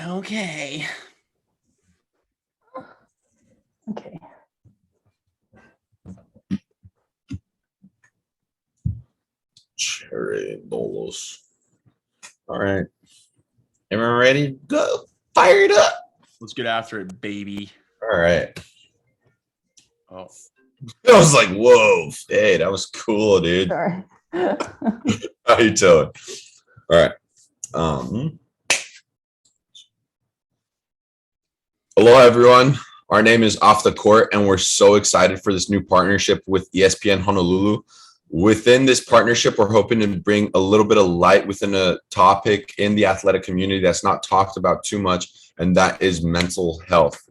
Okay. Okay. Cherry Bolos. All right. Everyone ready? Go. Fire it up. Let's get after it, baby. All right. Oh, I was like, whoa. Hey, that was cool, dude. Sorry. How you doing? All right. Hello, everyone. Our name is Off the Court, and we're so excited for this new partnership with ESPN Honolulu. Within this partnership, we're hoping to bring a little bit of light within a topic in the athletic community that's not talked about too much, and that is mental health.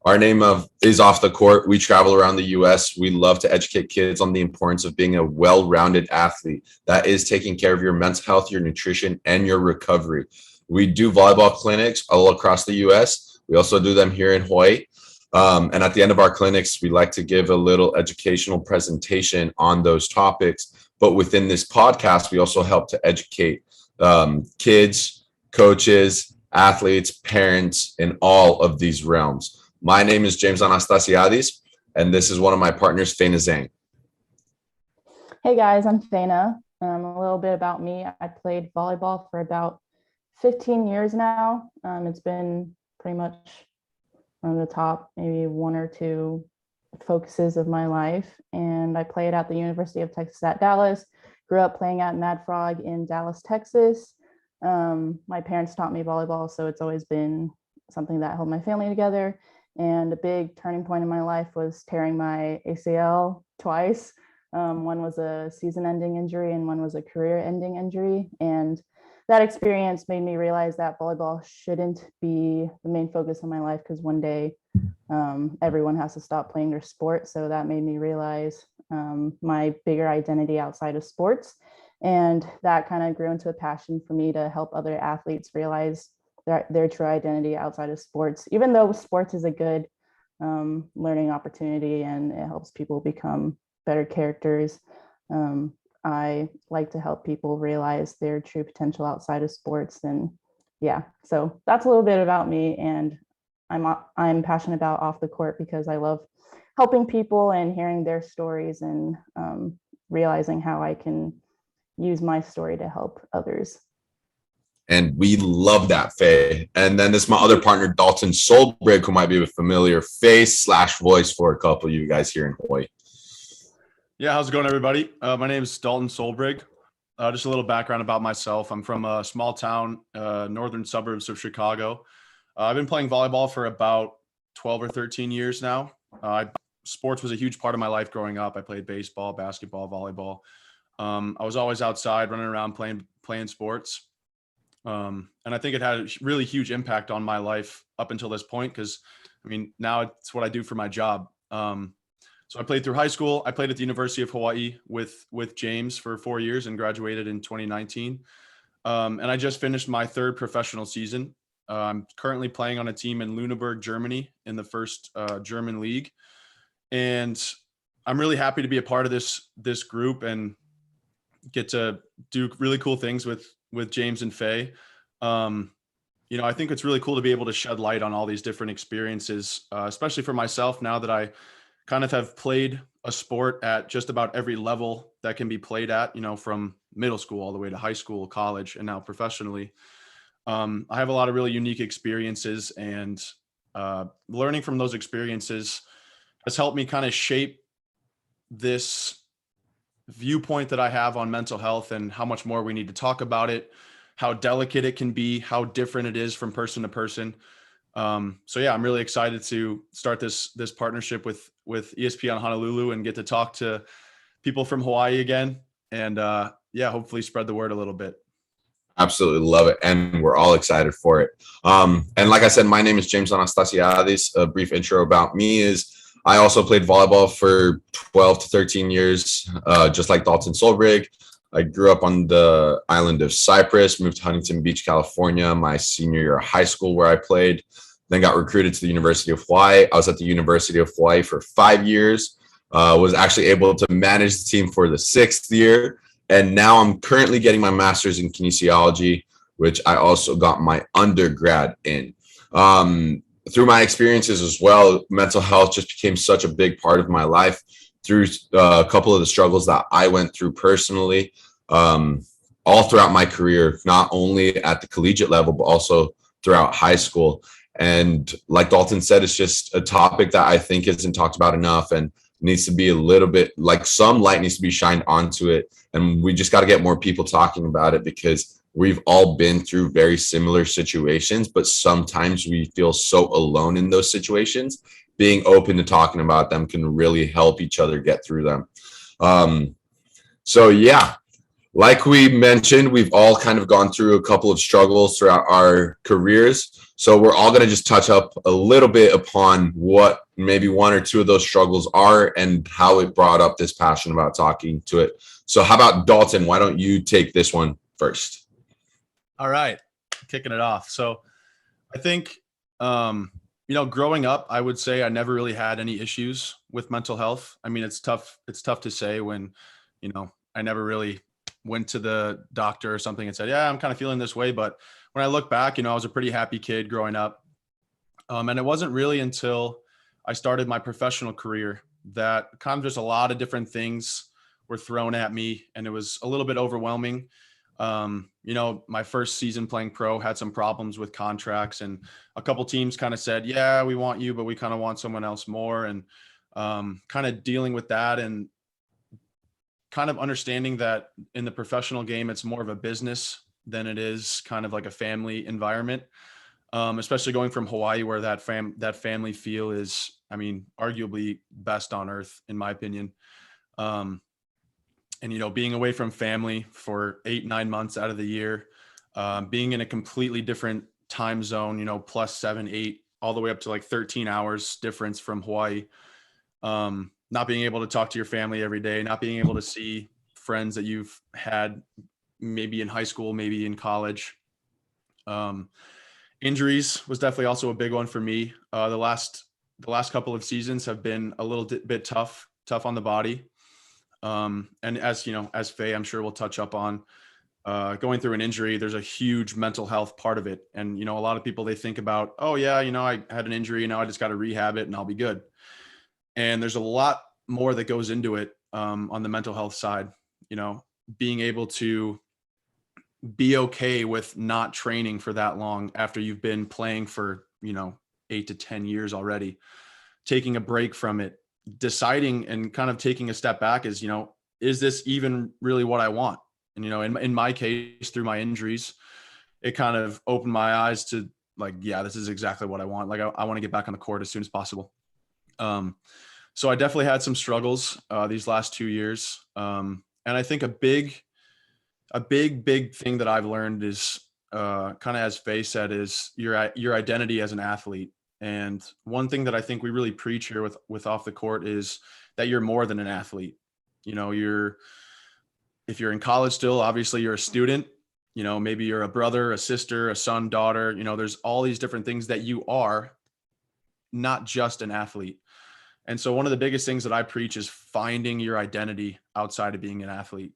Our name is Off the Court. We travel around the U.S. We love to educate kids on the importance of being a well-rounded athlete. That is taking care of your mental health, your nutrition, and your recovery. We do volleyball clinics all across the U.S. We also do them here in Hawaii. And at the end of our clinics, we like to give a little educational presentation on those topics. But within this podcast, we also help to educate kids, coaches, athletes, parents in all of these realms. My name is James Anastasiadis, and this is one of my partners, Faina Zhang. Hey guys, I'm Faina. A little bit about me. I played volleyball for about 15 years now. It's been pretty much one of the top maybe one or two focuses of my life. And I played at the University of Texas at Dallas, grew up playing at Mad Frog in Dallas, Texas. My parents taught me volleyball, so it's always been something that held my family together. And a big turning point in my life was tearing my ACL twice. One was a season-ending injury and one was a career-ending injury. And that experience made me realize that volleyball shouldn't be the main focus of my life, because one day everyone has to stop playing their sport. So that made me realize my bigger identity outside of sports. And that kind of grew into a passion for me to help other athletes realize their true identity outside of sports, even though sports is a good learning opportunity and it helps people become better characters. I like to help people realize their true potential outside of sports. And yeah, so that's a little bit about me. And I'm passionate about Off the Court because I love helping people and hearing their stories and realizing how I can use my story to help others. And we love that, Faye. And then this is my other partner, Dalton Solbrig, who might be a familiar face / voice for a couple of you guys here in Hawaii. yeah. How's it going, everybody? My name is Dalton Solbrig. Just a little background about myself. I'm from a small town, northern suburbs of Chicago. I've been playing volleyball for about 12 or 13 years now. Sports was a huge part of my life growing up. I played baseball, basketball, volleyball. I was always outside running around playing sports. And I think it had a really huge impact on my life up until this point, because I mean, now it's what I do for my job. So I played through high school. I played at the University of Hawaii with James for 4 years and graduated in 2019. And I just finished my third professional season. I'm currently playing on a team in Lüneburg, Germany, in the first German league. And I'm really happy to be a part of this group and get to do really cool things with James and Faye. I think it's really cool to be able to shed light on all these different experiences, especially for myself now that I kind of have played a sport at just about every level that can be played at, from middle school all the way to high school, college, and now professionally. I have a lot of really unique experiences, and learning from those experiences has helped me kind of shape this viewpoint that I have on mental health and how much more we need to talk about it, how delicate it can be, how different it is from person to person. So yeah, I'm really excited to start this partnership with ESPN Honolulu and get to talk to people from Hawaii again. And hopefully spread the word a little bit. Absolutely love it. And we're all excited for it. And like I said, my name is James Anastasiadis. A brief intro about me is I also played volleyball for 12 to 13 years, just like Dalton Solbrig. I grew up on the island of Cyprus, moved to Huntington Beach, California, my senior year of high school where I played, then got recruited to the University of Hawaii. I was at the University of Hawaii for 5 years, was actually able to manage the team for the 6th year. And now I'm currently getting my master's in kinesiology which I also got my undergrad in. Through my experiences as well, mental health just became such a big part of my life through a couple of the struggles that I went through personally, all throughout my career, not only at the collegiate level, but also throughout high school. And like Dalton said, it's just a topic that I think isn't talked about enough and needs to be a little bit, like, some light needs to be shined onto it. And we just got to get more people talking about it, because we've all been through very similar situations, but sometimes we feel so alone in those situations. Being open to talking about them can really help each other get through them. So yeah, like we mentioned, we've all kind of gone through a couple of struggles throughout our careers. So we're all going to just touch up a little bit upon what maybe one or two of those struggles are and how it brought up this passion about talking to it. So how about Dalton? Why don't you take this one first? All right, kicking it off. So I think, growing up, I would say I never really had any issues with mental health. I mean, it's tough to say when, I never really went to the doctor or something and said, yeah, I'm kind of feeling this way. But when I look back, I was a pretty happy kid growing up. And it wasn't really until I started my professional career that kind of just a lot of different things were thrown at me, and it was a little bit overwhelming. My first season playing pro had some problems with contracts, and a couple teams kind of said, yeah, we want you, but we kind of want someone else more. And kind of dealing with that and kind of understanding that in the professional game, it's more of a business than it is kind of like a family environment. Especially going from Hawaii, where that family feel is, I mean, arguably best on earth, in my opinion. And being away from family for 8-9 months out of the year, being in a completely different time zone, plus 7, 8, all the way up to like 13 hours difference from Hawaii. Not being able to talk to your family every day, not being able to see friends that you've had maybe in high school, maybe in college. Injuries was definitely also a big one for me. The last couple of seasons have been a little bit tough on the body. And as Faye, I'm sure we'll touch up on, going through an injury, there's a huge mental health part of it. And, a lot of people, they think about, oh yeah, I had an injury, I just got to rehab it and I'll be good. And there's a lot more that goes into it, on the mental health side, being able to be okay with not training for that long after you've been playing for, 8 to 10 years already, taking a break from it, deciding and kind of taking a step back is this even really what I want? And, in my case, through my injuries, it kind of opened my eyes to like, yeah, this is exactly what I want. Like, I want to get back on the court as soon as possible. So I definitely had some struggles, these last 2 years. And I think a big thing that I've learned is, kind of as Faye said, is your identity as an athlete. And one thing that I think we really preach here with Off the Court is that you're more than an athlete. If you're in college still, obviously you're a student, maybe you're a brother, a sister, a son, daughter, there's all these different things that you are, not just an athlete. And so one of the biggest things that I preach is finding your identity outside of being an athlete,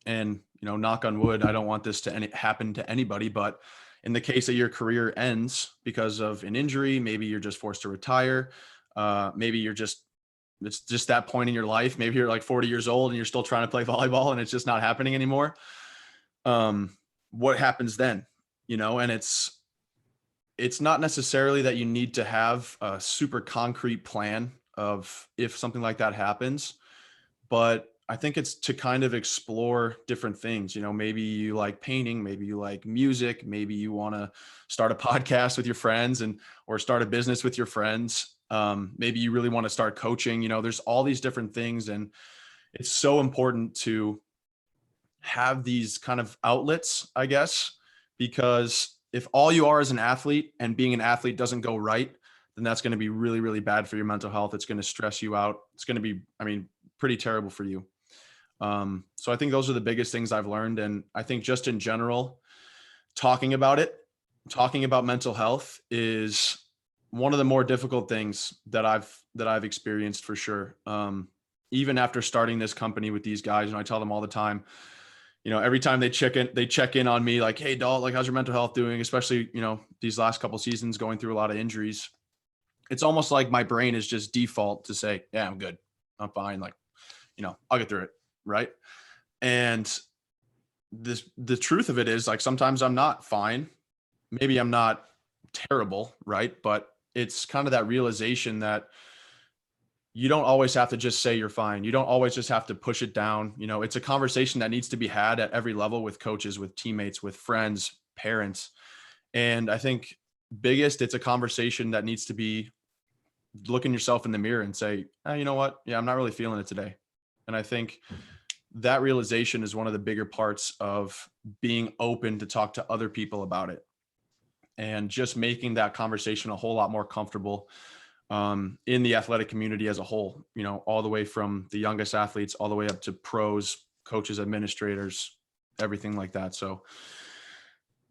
and, knock on wood, I don't want this to happen to anybody, but in the case that your career ends because of an injury, maybe you're just forced to retire. Maybe it's just that point in your life. Maybe you're like 40 years old and you're still trying to play volleyball and it's just not happening anymore. What happens then? And it's not necessarily that you need to have a super concrete plan of if something like that happens, but I think it's to kind of explore different things. Maybe you like painting, maybe you like music, maybe you want to start a podcast with your friends or start a business with your friends. Maybe you really want to start coaching. There's all these different things, and it's so important to have these kind of outlets, I guess, because if all you are is an athlete and being an athlete doesn't go right, then that's going to be really, really bad for your mental health. It's going to stress you out. It's going to be, pretty terrible for you. So I think those are the biggest things I've learned. And I think just in general, talking about mental health is one of the more difficult things that I've experienced, for sure. Even after starting this company with these guys, and I tell them all the time, every time they check in on me like, hey, Dalt, like, how's your mental health doing? Especially, these last couple seasons going through a lot of injuries. It's almost like my brain is just default to say, yeah, I'm good. I'm fine. Like, I'll get through it. Right. And the truth of it is, like, sometimes I'm not fine. Maybe I'm not terrible. Right. But it's kind of that realization that you don't always have to just say you're fine. You don't always just have to push it down. It's a conversation that needs to be had at every level with coaches, with teammates, with friends, parents. And I think it's a conversation that needs to be looking yourself in the mirror and say, you know what? Yeah, I'm not really feeling it today. And I think that realization is one of the bigger parts of being open to talk to other people about it, and just making that conversation a whole lot more comfortable in the athletic community as a whole, all the way from the youngest athletes all the way up to pros, coaches, administrators, everything like that. So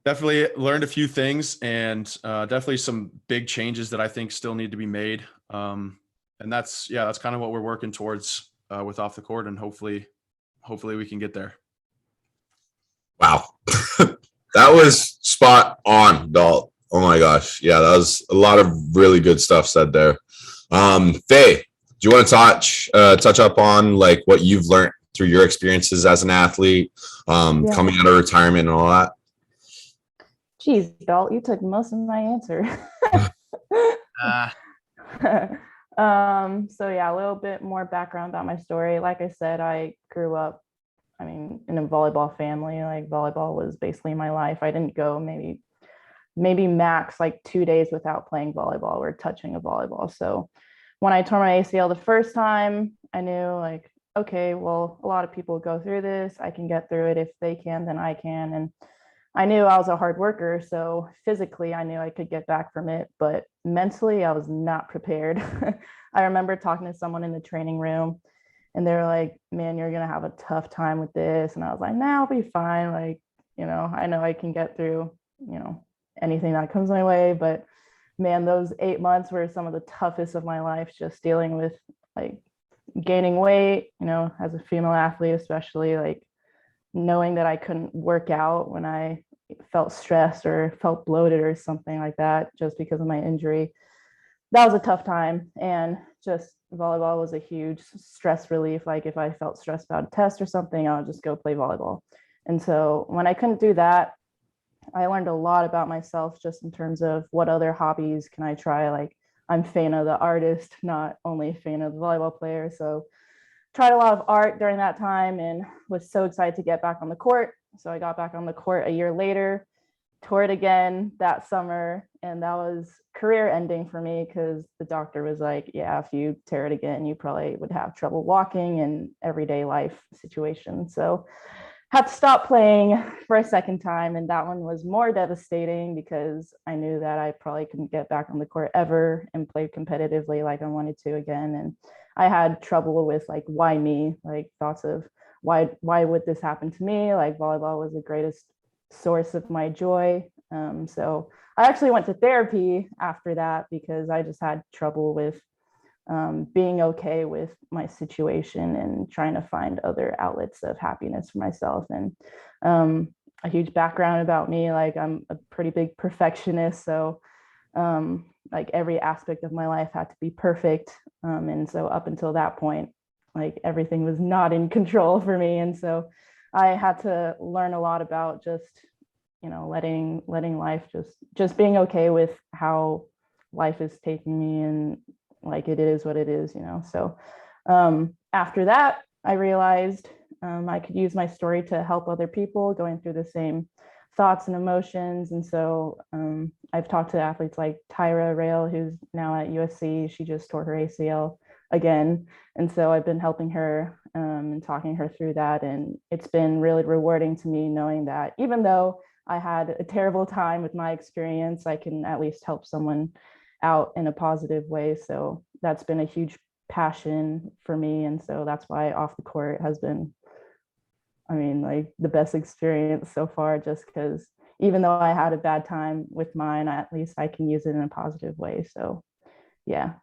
definitely learned a few things, and definitely some big changes that I think still need to be made. And that's kind of what we're working towards with Off the Court, and hopefully we can get there. Wow. That was spot on, Dalt. Oh my gosh. Yeah, that was a lot of really good stuff said there. Faye, do you want to touch up on like what you've learned through your experiences as an athlete, coming out of retirement and all that? Geez, Dalt, you took most of my answer. So yeah, a little bit more background about my story. Like I said, I grew up, in a volleyball family. Like, volleyball was basically my life. I didn't go maybe max like 2 days without playing volleyball or touching a volleyball. So when I tore my ACL the first time, I knew, like, okay, well, a lot of people go through this. I can get through it. If they can, then I can. And I knew I was a hard worker. So physically, I knew I could get back from it. But mentally, I was not prepared. I remember talking to someone in the training room, and they were like, man, you're going to have a tough time with this. And I was like, nah, I'll be fine. Like, I know I can get through, anything that comes my way. But man, those 8 months were some of the toughest of my life, just dealing with like gaining weight, as a female athlete, especially, like knowing that I couldn't work out when I felt stressed or felt bloated or something like that, just because of my injury. That was a tough time. And just volleyball was a huge stress relief. Like, if I felt stressed about a test or something, I would just go play volleyball. And so when I couldn't do that, I learned a lot about myself, just in terms of what other hobbies can I try. Like, I'm Faina, the artist, not only Faina, the volleyball player. So tried a lot of art during that time, and was so excited to get back on the court. So I got back on the court a year later, tore it again that summer. And that was career ending for me, because the doctor was like, yeah, if you tear it again, you probably would have trouble walking and everyday life situation. So had to stop playing for a second time. And that one was more devastating, because I knew that I probably couldn't get back on the court ever and play competitively like I wanted to again. And I had trouble with, like, why me? Like, thoughts of why would this happen to me? Like, volleyball was the greatest source of my joy. So I actually went to therapy after that, because I just had trouble with being okay with my situation and trying to find other outlets of happiness for myself. And a huge background about me, like, I'm a pretty big perfectionist. So like, every aspect of my life had to be perfect. And so up until that point, like, everything was not in control for me. And so I had to learn a lot about just, letting life just being okay with how life is taking me, and like, it is what it is. So after that, I realized I could use my story to help other people going through the same thoughts and emotions. And so I've talked to athletes like Tyra Rail, who's now at USC. She just tore her ACL again. And so I've been helping her and talking her through that. And it's been really rewarding to me, knowing that even though I had a terrible time with my experience, I can at least help someone out in a positive way. So that's been a huge passion for me. And so that's why Off the Court has been, like, the best experience so far, just because even though I had a bad time with mine, at least I can use it in a positive way. So yeah.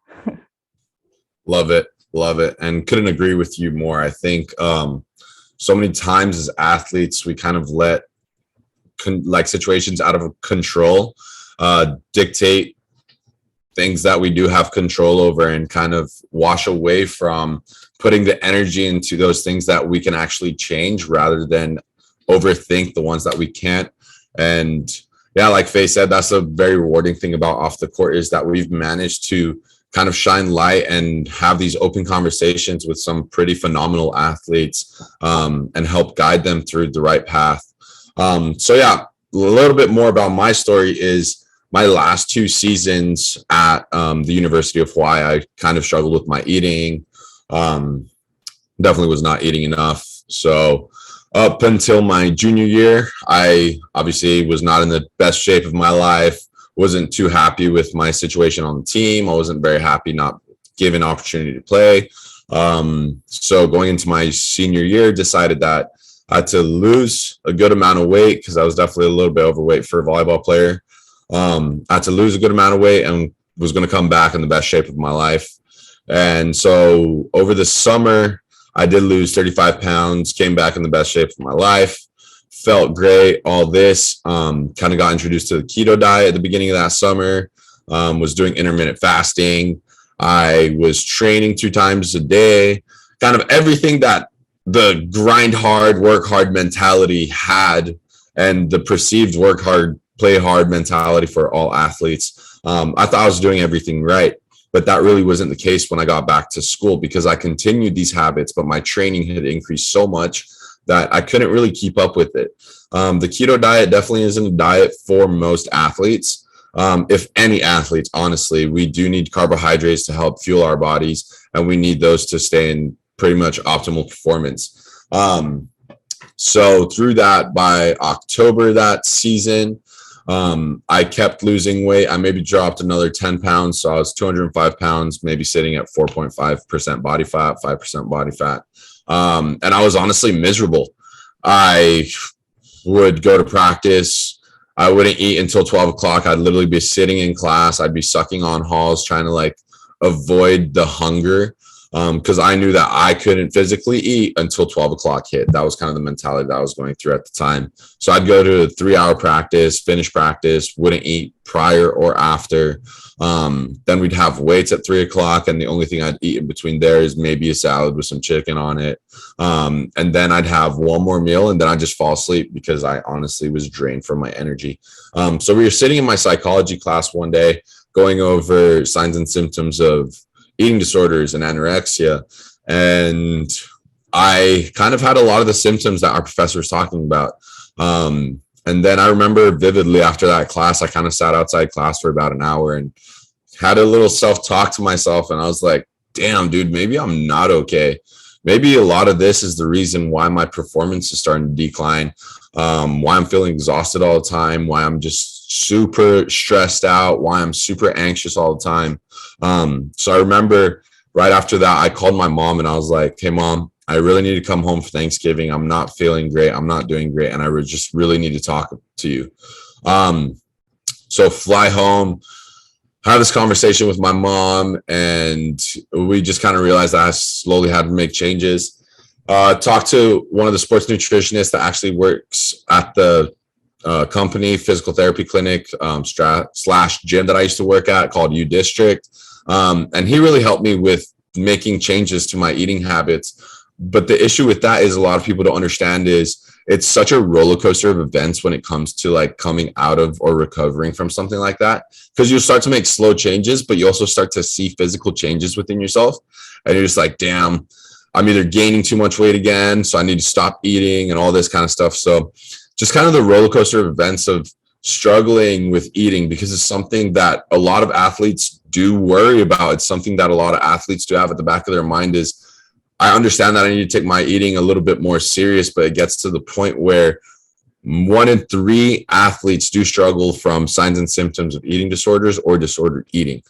Love it. And couldn't agree with you more. I think so many times as athletes, we kind of let like situations out of control dictate things that we do have control over, and kind of wash away from putting the energy into those things that we can actually change rather than overthink the ones that we can't. And yeah, like Faye said, that's a very rewarding thing about off the court, is that we've managed to kind of shine light and have these open conversations with some pretty phenomenal athletes, and help guide them through the right path. So yeah, a little bit more about my story is my last 2 seasons at the University of Hawaii, I kind of struggled with my eating. Definitely was not eating enough. So up until my junior year, I obviously was not in the best shape of my life. Wasn't too happy with my situation on the team. I wasn't very happy not given opportunity to play. So going into my senior year, decided that I had to lose a good amount of weight, because I was definitely a little bit overweight for a volleyball player. I had to lose a good amount of weight and was going to come back in the best shape of my life. And so over the summer, I did lose 35 pounds, came back in the best shape of my life, felt great, all this, kind of got introduced to the keto diet at the beginning of that summer, was doing intermittent fasting. I was training 2 times a day, kind of everything that the grind hard, work hard mentality had, and the perceived work hard, play hard mentality for all athletes. I thought I was doing everything right, but that really wasn't the case when I got back to school, because I continued these habits, but my training had increased so much that I couldn't really keep up with it. The keto diet definitely isn't a diet for most athletes. If any athletes, honestly, we do need carbohydrates to help fuel our bodies, and we need those to stay in pretty much optimal performance. So through that, by October that season, I kept losing weight. I maybe dropped another 10 pounds. So I was 205 pounds, maybe sitting at 4.5% body fat, 5% body fat. And I was honestly miserable. I would go to practice. I wouldn't eat until 12 o'clock. I'd literally be sitting in class. I'd be sucking on halls, trying to like avoid the hunger. Because I knew that I couldn't physically eat until 12 o'clock hit. That was kind of the mentality that I was going through at the time. So I'd go to a 3-hour practice, finish practice, wouldn't eat prior or after. Then we'd have weights at 3 o'clock, and the only thing I'd eat in between there is maybe a salad with some chicken on it. And then I'd have one more meal, and then I'd just fall asleep because I honestly was drained from my energy. So we were sitting in my psychology class one day, going over signs and symptoms of eating disorders and anorexia. And I kind of had a lot of the symptoms that our professor was talking about. And then I remember vividly after that class, I kind of sat outside class for about an hour and had a little self-talk to myself. And I was like, damn, dude, maybe I'm not okay. Maybe a lot of this is the reason why my performance is starting to decline, why I'm feeling exhausted all the time, why I'm just super stressed out, why I'm super anxious all the time. So I remember right after that, I called my mom and I was like, hey, Mom, I really need to come home for Thanksgiving. I'm not feeling great. I'm not doing great. And I just really need to talk to you. So fly home, have this conversation with my mom, and we just kind of realized that I slowly had to make changes. Talk to one of the sports nutritionists that actually works at the company, physical therapy clinic slash gym that I used to work at, called U District. And he really helped me with making changes to my eating habits. But the issue with that is a lot of people don't understand is it's such a roller coaster of events when it comes to like coming out of or recovering from something like that, because you start to make slow changes, but you also start to see physical changes within yourself. And you're just like, damn, I'm either gaining too much weight again, so I need to stop eating and all this kind of stuff. So just kind of the roller coaster of events of struggling with eating, because it's something that a lot of athletes do worry about. It's something that a lot of athletes do have at the back of their mind is, I understand that I need to take my eating a little bit more serious, but it gets to the point where 1 in 3 athletes do struggle from signs and symptoms of eating disorders or disordered eating.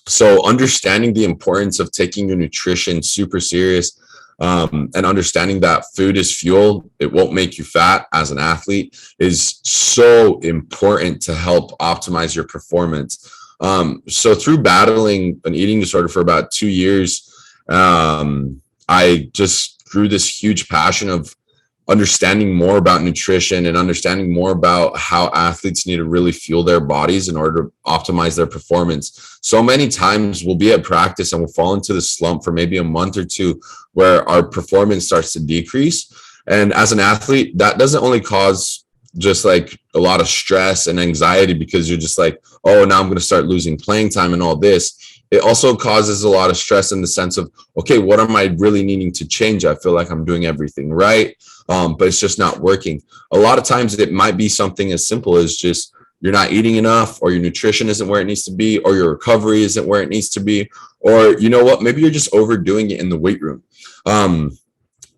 So understanding the importance of taking your nutrition super serious, and understanding that food is fuel, it won't make you fat as an athlete, is so important to help optimize your performance. So through battling an eating disorder for about 2 years, I just grew this huge passion of understanding more about nutrition and understanding more about how athletes need to really fuel their bodies in order to optimize their performance. So many times we'll be at practice and we'll fall into the slump for maybe a month or two where our performance starts to decrease. And as an athlete, that doesn't only cause just like a lot of stress and anxiety because you're just like, oh, now I'm going to start losing playing time and all this. It also causes a lot of stress in the sense of, okay, what am I really needing to change? I feel like I'm doing everything right, but it's just not working. A lot of times it might be something as simple as just you're not eating enough, or your nutrition isn't where it needs to be, or your recovery isn't where it needs to be, or you know what, maybe you're just overdoing it in the weight room.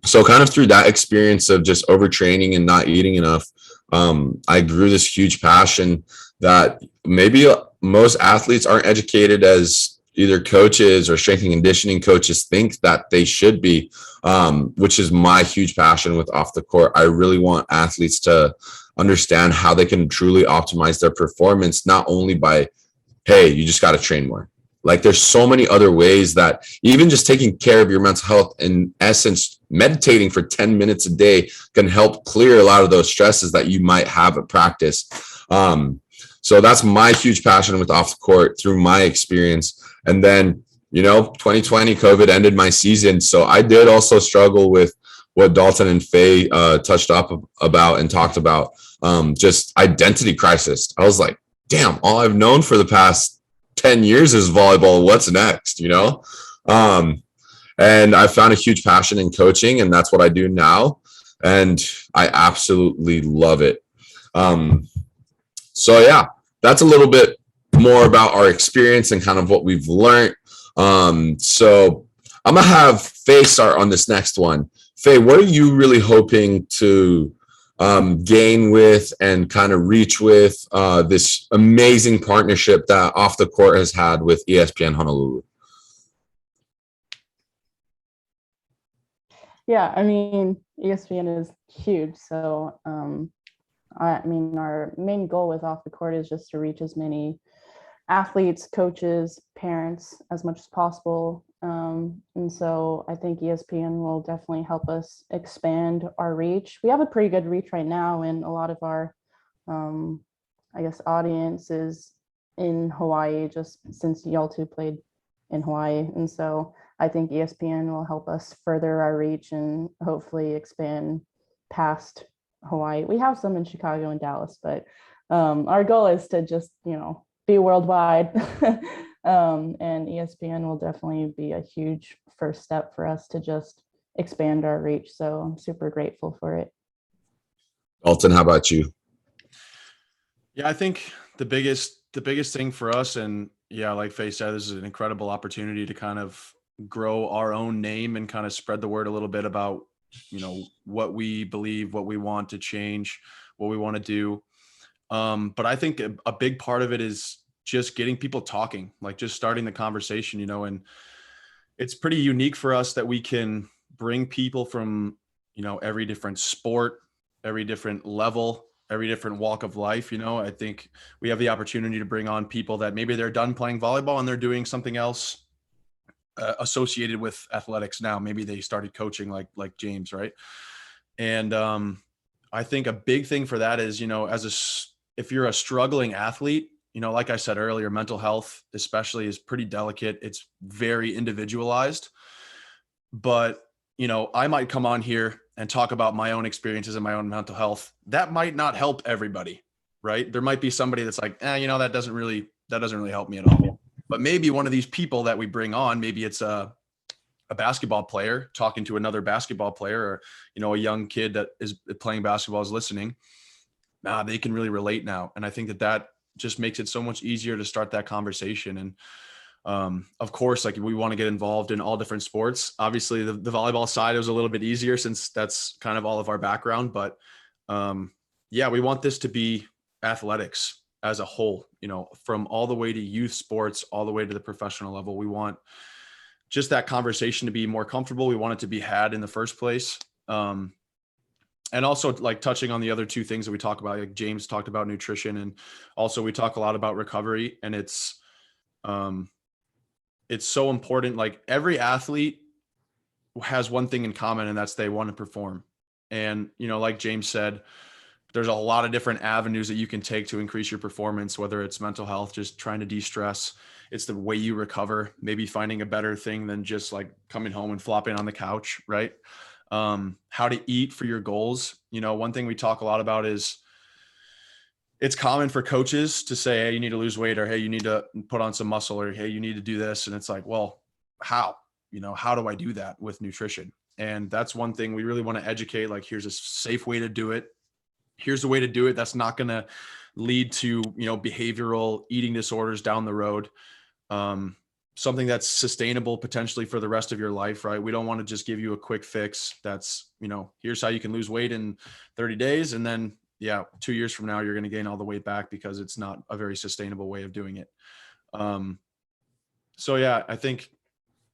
So kind of through that experience of just overtraining and not eating enough, I grew this huge passion that maybe most athletes aren't educated as either coaches or strength and conditioning coaches think that they should be, which is my huge passion with Off the Court. I really want athletes to understand how they can truly optimize their performance, not only by, hey, you just got to train more. Like there's so many other ways that even just taking care of your mental health, in essence, meditating for 10 minutes a day can help clear a lot of those stresses that you might have at practice. So that's my huge passion with Off the Court through my experience. And then, 2020 COVID ended my season. So I did also struggle with what Dalton and Faye touched up about and talked about, just identity crisis. I was like, damn, all I've known for the past 10 years is volleyball. What's next, And I found a huge passion in coaching, and that's what I do now. And I absolutely love it. So yeah, that's a little bit more about our experience and kind of what we've learned. So I'm gonna have Faye start on this next one. Faye, what are you really hoping to gain with and kind of reach with this amazing partnership that Off the Court has had with ESPN Honolulu? Yeah, I mean, ESPN is huge. So, our main goal with Off the Court is just to reach as many athletes, coaches, parents as much as possible. And so I think ESPN will definitely help us expand our reach. We have a pretty good reach right now, and a lot of our, audience is in Hawaii, just since y'all two played in Hawaii. And so I think ESPN will help us further our reach and hopefully expand past Hawaii. We have some in Chicago and Dallas, but our goal is to just, be worldwide. And ESPN will definitely be a huge first step for us to just expand our reach. So I'm super grateful for it. Dalton, how about you? Yeah, I think the biggest thing for us, and yeah, like Faye said, this is an incredible opportunity to kind of grow our own name and kind of spread the word a little bit about, what we believe, what we want to change, what we want to do. But I think a big part of it is just getting people talking, like just starting the conversation, and it's pretty unique for us that we can bring people from, every different sport, every different level, every different walk of life. I think we have the opportunity to bring on people that maybe they're done playing volleyball and they're doing something else associated with athletics now. Maybe they started coaching like James, right? And I think a big thing for that is, if you're a struggling athlete, like I said earlier, mental health especially is pretty delicate. It's very individualized. But, I might come on here and talk about my own experiences and my own mental health. That might not help everybody, right? There might be somebody that's like, that doesn't really help me at all. But maybe one of these people that we bring on, maybe it's a basketball player talking to another basketball player, or, a young kid that is playing basketball is listening. They can really relate now. And I think that just makes it so much easier to start that conversation. And of course, like we want to get involved in all different sports. Obviously the volleyball side was a little bit easier since that's kind of all of our background, but yeah, we want this to be athletics as a whole, from all the way to youth sports, all the way to the professional level. We want just that conversation to be more comfortable. We want it to be had in the first place. And also like touching on the other two things that we talk about, like James talked about nutrition, and also we talk a lot about recovery, and it's so important. Like every athlete, has one thing in common, and that's they want to perform. And, like James said, there's a lot of different avenues that you can take to increase your performance, whether it's mental health, just trying to de-stress. It's the way you recover, maybe finding a better thing than just like coming home and flopping on the couch, right? How to eat for your goals. One thing we talk a lot about is it's common for coaches to say, hey, you need to lose weight, or, hey, you need to put on some muscle, or, hey, you need to do this. And it's like, well, how do I do that with nutrition? And that's one thing we really want to educate. Like, here's a safe way to do it. Here's the way to do it. That's not going to lead to, behavioral eating disorders down the road. Something that's sustainable potentially for the rest of your life, right? We don't want to just give you a quick fix. That's, here's how you can lose weight in 30 days. And then, 2 years from now, you're going to gain all the weight back, because it's not a very sustainable way of doing it. I think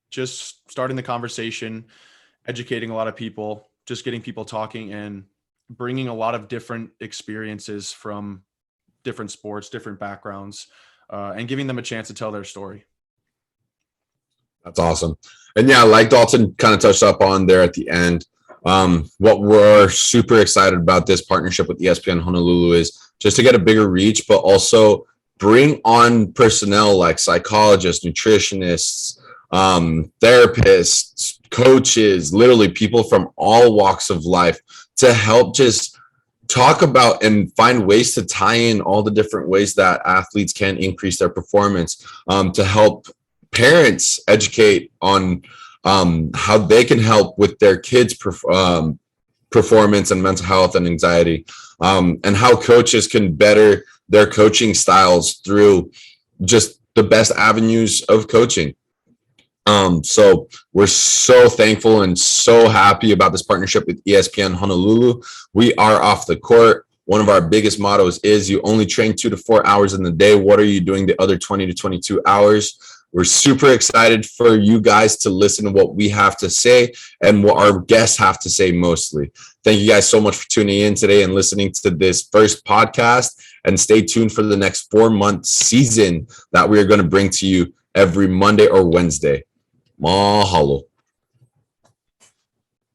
just starting the conversation, educating a lot of people, just getting people talking, and bringing a lot of different experiences from different sports, different backgrounds, and giving them a chance to tell their story. That's awesome. And like Dalton kind of touched up on there at the end, what we're super excited about this partnership with ESPN Honolulu is just to get a bigger reach, but also bring on personnel like psychologists, nutritionists, therapists, coaches, literally people from all walks of life, to help just talk about and find ways to tie in all the different ways that athletes can increase their performance, to help parents educate on how they can help with their kids' performance and mental health and anxiety, and how coaches can better their coaching styles through just the best avenues of coaching. So we're so thankful and so happy about this partnership with ESPN Honolulu. We are off the court. One of our biggest mottos is you only train 2 to 4 hours in the day. What are you doing the other 20 to 22 hours? We're super excited for you guys to listen to what we have to say and what our guests have to say mostly. Thank you guys so much for tuning in today and listening to this first podcast, and stay tuned for the next 4-month season that we are going to bring to you every Monday or Wednesday. Mahalo.